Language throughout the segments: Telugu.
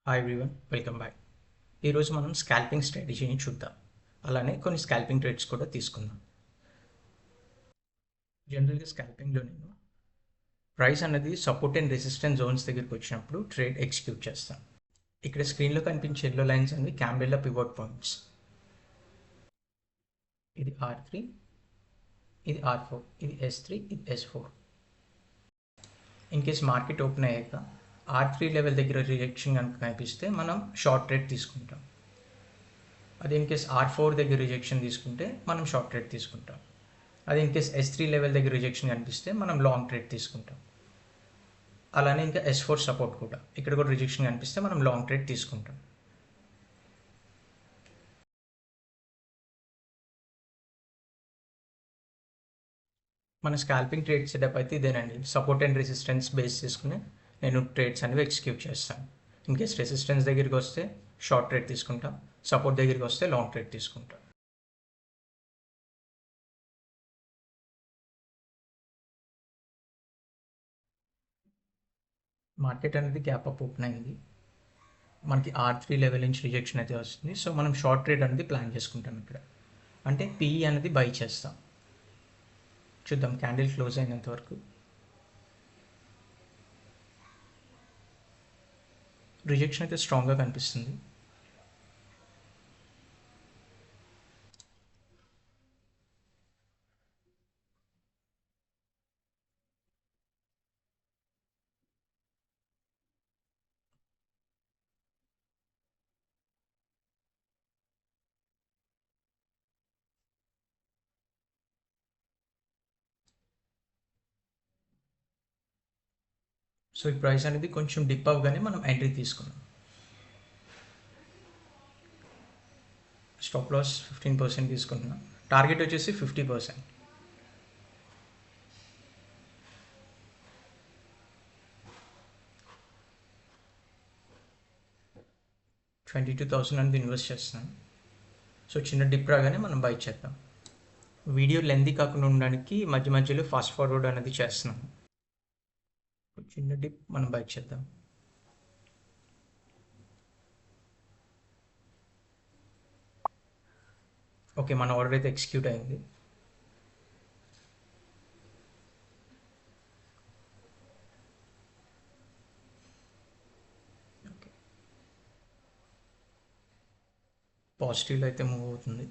Hi everyone, welcome back. ఈరోజు మనం స్కాల్పింగ్ స్ట్రాటజీని చూద్దాం. అలానే కొన్ని స్కాల్పింగ్ ట్రేడ్స్ కూడా తీసుకుందాం. జనరల్గా స్కాల్పింగ్లో నేను ప్రైస్ అన్నది సపోర్ట్ అండ్ రెసిస్టెన్స్ జోన్స్ దగ్గరికి వచ్చినప్పుడు ట్రేడ్ ఎగ్జిక్యూట్ చేస్తాను. ఇక్కడ స్క్రీన్లో కనిపించే ఎల్లో లైన్స్ అనేవి క్యాంబెల్లా పివోట్ పాయింట్స్. ఇది R3, ఇది R4, ఇది S3, ఇది S4. In case market open అయ్యాక R3 లెవెల్ దగ్గర రిజెక్షన్ కనుక కనిపిస్తే మనం షార్ట్ ట్రేడ్ తీసుకుంటాం. అదే ఇన్ కేస్ R4 దగ్గర రిజెక్షన్ తీసుకుంటే మనం షార్ట్ ట్రేడ్ తీసుకుంటాం. అదే ఇన్ కేస్ S3 లెవెల్ దగ్గర రిజెక్షన్ కనిపిస్తే మనం లాంగ్ ట్రేడ్ తీసుకుంటాం. అలానే ఇంకా S4 సపోర్ట్ కూడా, ఇక్కడ కూడా రిజెక్షన్ కనిపిస్తే మనం లాంగ్ ట్రేడ్ తీసుకుంటాం. మన స్కాల్పింగ్ ట్రేడ్ సెటప్ అయితే ఇదేనండి. సపోర్ట్ అండ్ రెసిస్టెన్స్ బేస్ చేసుకుని నేను ట్రేడ్స్ అనేవి ఎగ్జిక్యూట్ చేస్తాను. ఇన్ కేస్ రెసిస్టెన్స్ దగ్గరికి వస్తే షార్ట్ ట్రేడ్ తీసుకుంటాం, సపోర్ట్ దగ్గరికి వస్తే లాంగ్ ట్రేడ్ తీసుకుంటాం. మార్కెట్ అనేది గ్యాప్ అప్ ఓపెన్ అయింది. మనకి R3 లెవెల్ నుంచి రిజెక్షన్ అయితే వస్తుంది. సో మనం షార్ట్ ట్రేడ్ అనేది ప్లాన్ చేసుకుంటాం. ఇక్కడ అంటే PE అనేది బై చేస్తాం. చూద్దాం క్యాండిల్ క్లోజ్ అయినంత వరకు. రిజెక్షన్ అయితే స్ట్రాంగ్గా కనిపిస్తుంది. సో ఈ ప్రైస్ అనేది కొంచెం డిప్ అవ్వగానే మనం ఎంట్రీ తీసుకున్నాం. స్టాప్ లాస్ 15% తీసుకుంటున్నాం. టార్గెట్ వచ్చేసి 50%. $22,000 అనేది ఇన్వెస్ట్ చేస్తున్నాం. సో చిన్న డిప్ రాగానే మనం బై చేద్దాం. వీడియో లెంతీ కాకుండా ఉండడానికి మధ్య మధ్యలో ఫాస్ట్ ఫార్వర్డ్ అనేది చేస్తున్నాం. చిన్న డిప్ మనం బై చేద్దాం. ఓకే, మన ఆర్డర్ అయితే ఎగ్జిక్యూట్ అయింది. ఓకే, పాజిటివ్లో అయితే మూవ్ అవుతుంది.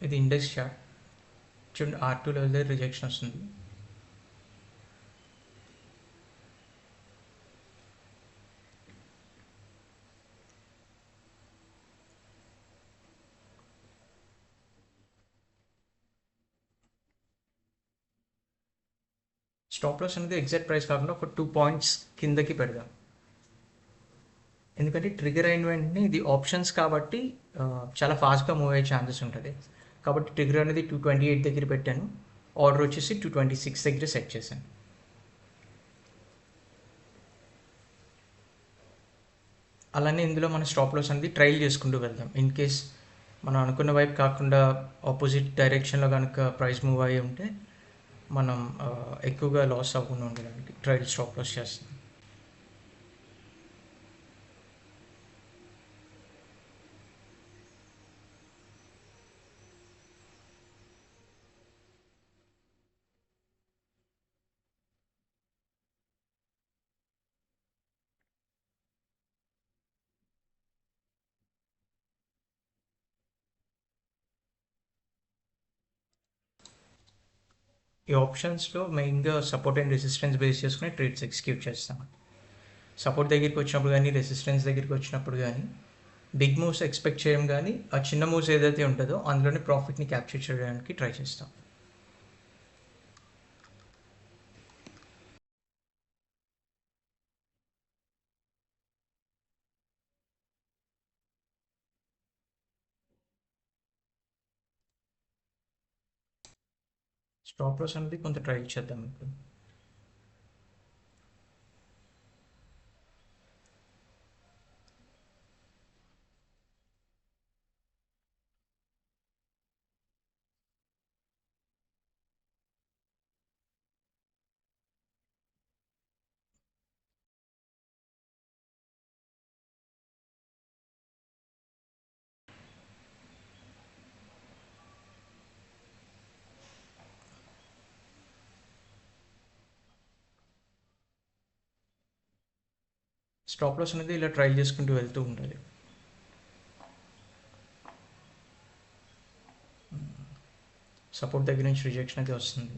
ఇది ఇండెక్స్ చార్ట్. చూడండి, R2 లెవెల్ దగ్గర రిజెక్షన్ వస్తుంది. స్టాప్ లాస్ అనేది ఎగ్జాక్ట్ ప్రైస్ కాకుండా ఒక 2 పాయింట్స్ కిందకి పెడదాం. ఎందుకంటే ట్రిగర్ అయిన వెంటనే ఇది ఆప్షన్స్ కాబట్టి చాలా ఫాస్ట్గా మూవ్ అయ్యే ఛాన్సెస్ ఉంటుంది. కాబట్టి ట్రిగర్ అనేది 228 దగ్గర పెట్టాను. ఆర్డర్ వచ్చేసి 226 దగ్గర సెట్ చేశాను. అలానే ఇందులో మన స్టాప్ లాస్ అనేది ట్రైల్ చేసుకుంటూ వెళ్దాం. ఇన్ కేస్ మనం అనుకున్న వైపు కాకుండా ఆపోజిట్ డైరెక్షన్లో కనుక ప్రైస్ మూవ్ అయ్యి ఉంటే మనం ఎక్కువగా లాస్ అవ్వకుండా ఉండడానికి ట్రైల్ స్టాప్ లాస్ చేస్తాం. ఈ ఆప్షన్స్లో మెయిన్గా సపోర్ట్ అండ్ రెసిస్టెన్స్ బేస్ చేసుకుని ట్రేడ్స్ ఎగ్జిక్యూట్ చేస్తాం. సపోర్ట్ దగ్గరికి వచ్చినప్పుడు కానీ రెసిస్టెన్స్ దగ్గరికి వచ్చినప్పుడు కానీ బిగ్ మూవ్స్ ఎక్స్పెక్ట్ చేయం, కానీ ఆ చిన్న మూవ్స్ ఏదైతే ఉంటుందో అందులోనే ప్రాఫిట్ని క్యాప్చర్ చేయడానికి ట్రై చేస్తాం. స్టాప్ లాస్ అనేది కొంత ట్రై చేద్దాం ఇప్పుడు. స్టాప్ లాస్ అనేది ఇలా ట్రయల్ చేసుకుంటూ వెళ్తూ ఉండాలి. సపోర్ట్ దగ్గర నుంచి రిజెక్షన్ అయితే వస్తుంది.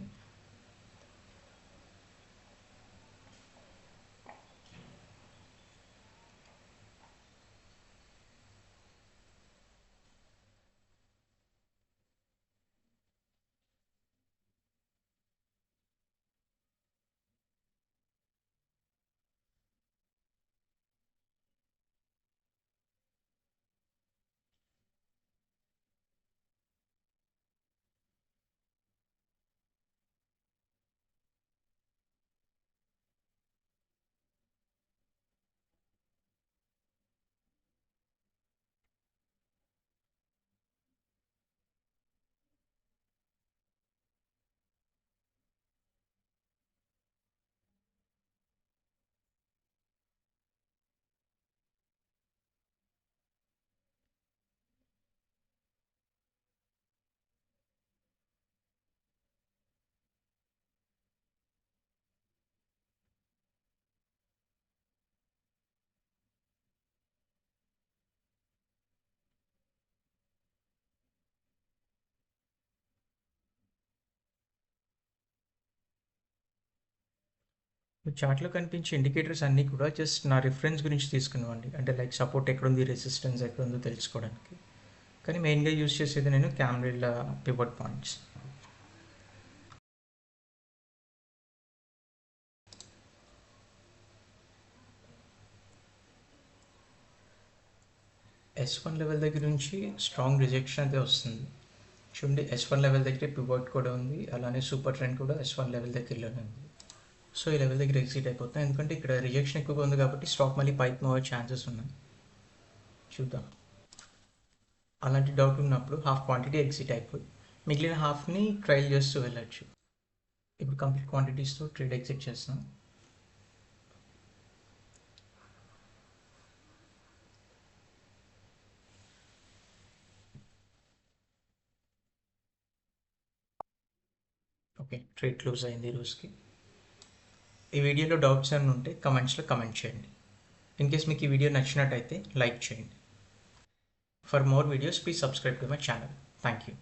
చార్ట్లో కనిపించే ఇండికేటర్స్ అన్నీ కూడా జస్ట్ నా రిఫరెన్స్ గురించి తీసుకున్నామండి. అంటే లైక్ సపోర్ట్ ఎక్కడుంది, రెసిస్టెన్స్ ఎక్కడుందో తెలుసుకోవడానికి. కానీ మెయిన్గా యూజ్ చేసేది నేను క్యామ్రిల్ పివట్ పాయింట్స్. S1 లెవెల్ దగ్గర నుంచి స్ట్రాంగ్ రిజెక్షన్ అయితే వస్తుంది. చూడండి, S1 లెవెల్ దగ్గర పివట్ కూడా ఉంది, అలానే సూపర్ ట్రెండ్ కూడా S1 లెవెల్ దగ్గరలోనే ఉంది. సో ఈ లెవెల్ దగ్గర ఎగ్జిట్ అయిపోతాం, ఎందుకంటే ఇక్కడ రిజెక్షన్ ఎక్కువగా ఉంది కాబట్టి స్టాక్ మళ్ళీ పైకి మూవ్ అయ్యే ఛాన్సెస్ ఉన్నాయి. చూద్దాం. అలాంటి డౌట్ ఉన్నప్పుడు హాఫ్ క్వాంటిటీ ఎగ్జిట్ అయిపోయి మిగిలిన హాఫ్ని ట్రయల్ చేస్తూ వెళ్ళచ్చు. ఇప్పుడు కంప్లీట్ క్వాంటిటీస్తో ట్రేడ్ ఎగ్జిట్ చేస్తాం. ఓకే, ట్రేడ్ క్లోజ్ అయింది ఈ రోజుకి. ఈ వీడియోలో డౌట్స్ ఏమైనా ఉంటే కమెంట్స్లో కమెంట్ చేయండి. ఇన్ కేస్ మీకు ఈ వీడియో నచ్చినట్టయితే లైక్ చేయండి. For more videos please subscribe to my channel. Thank you.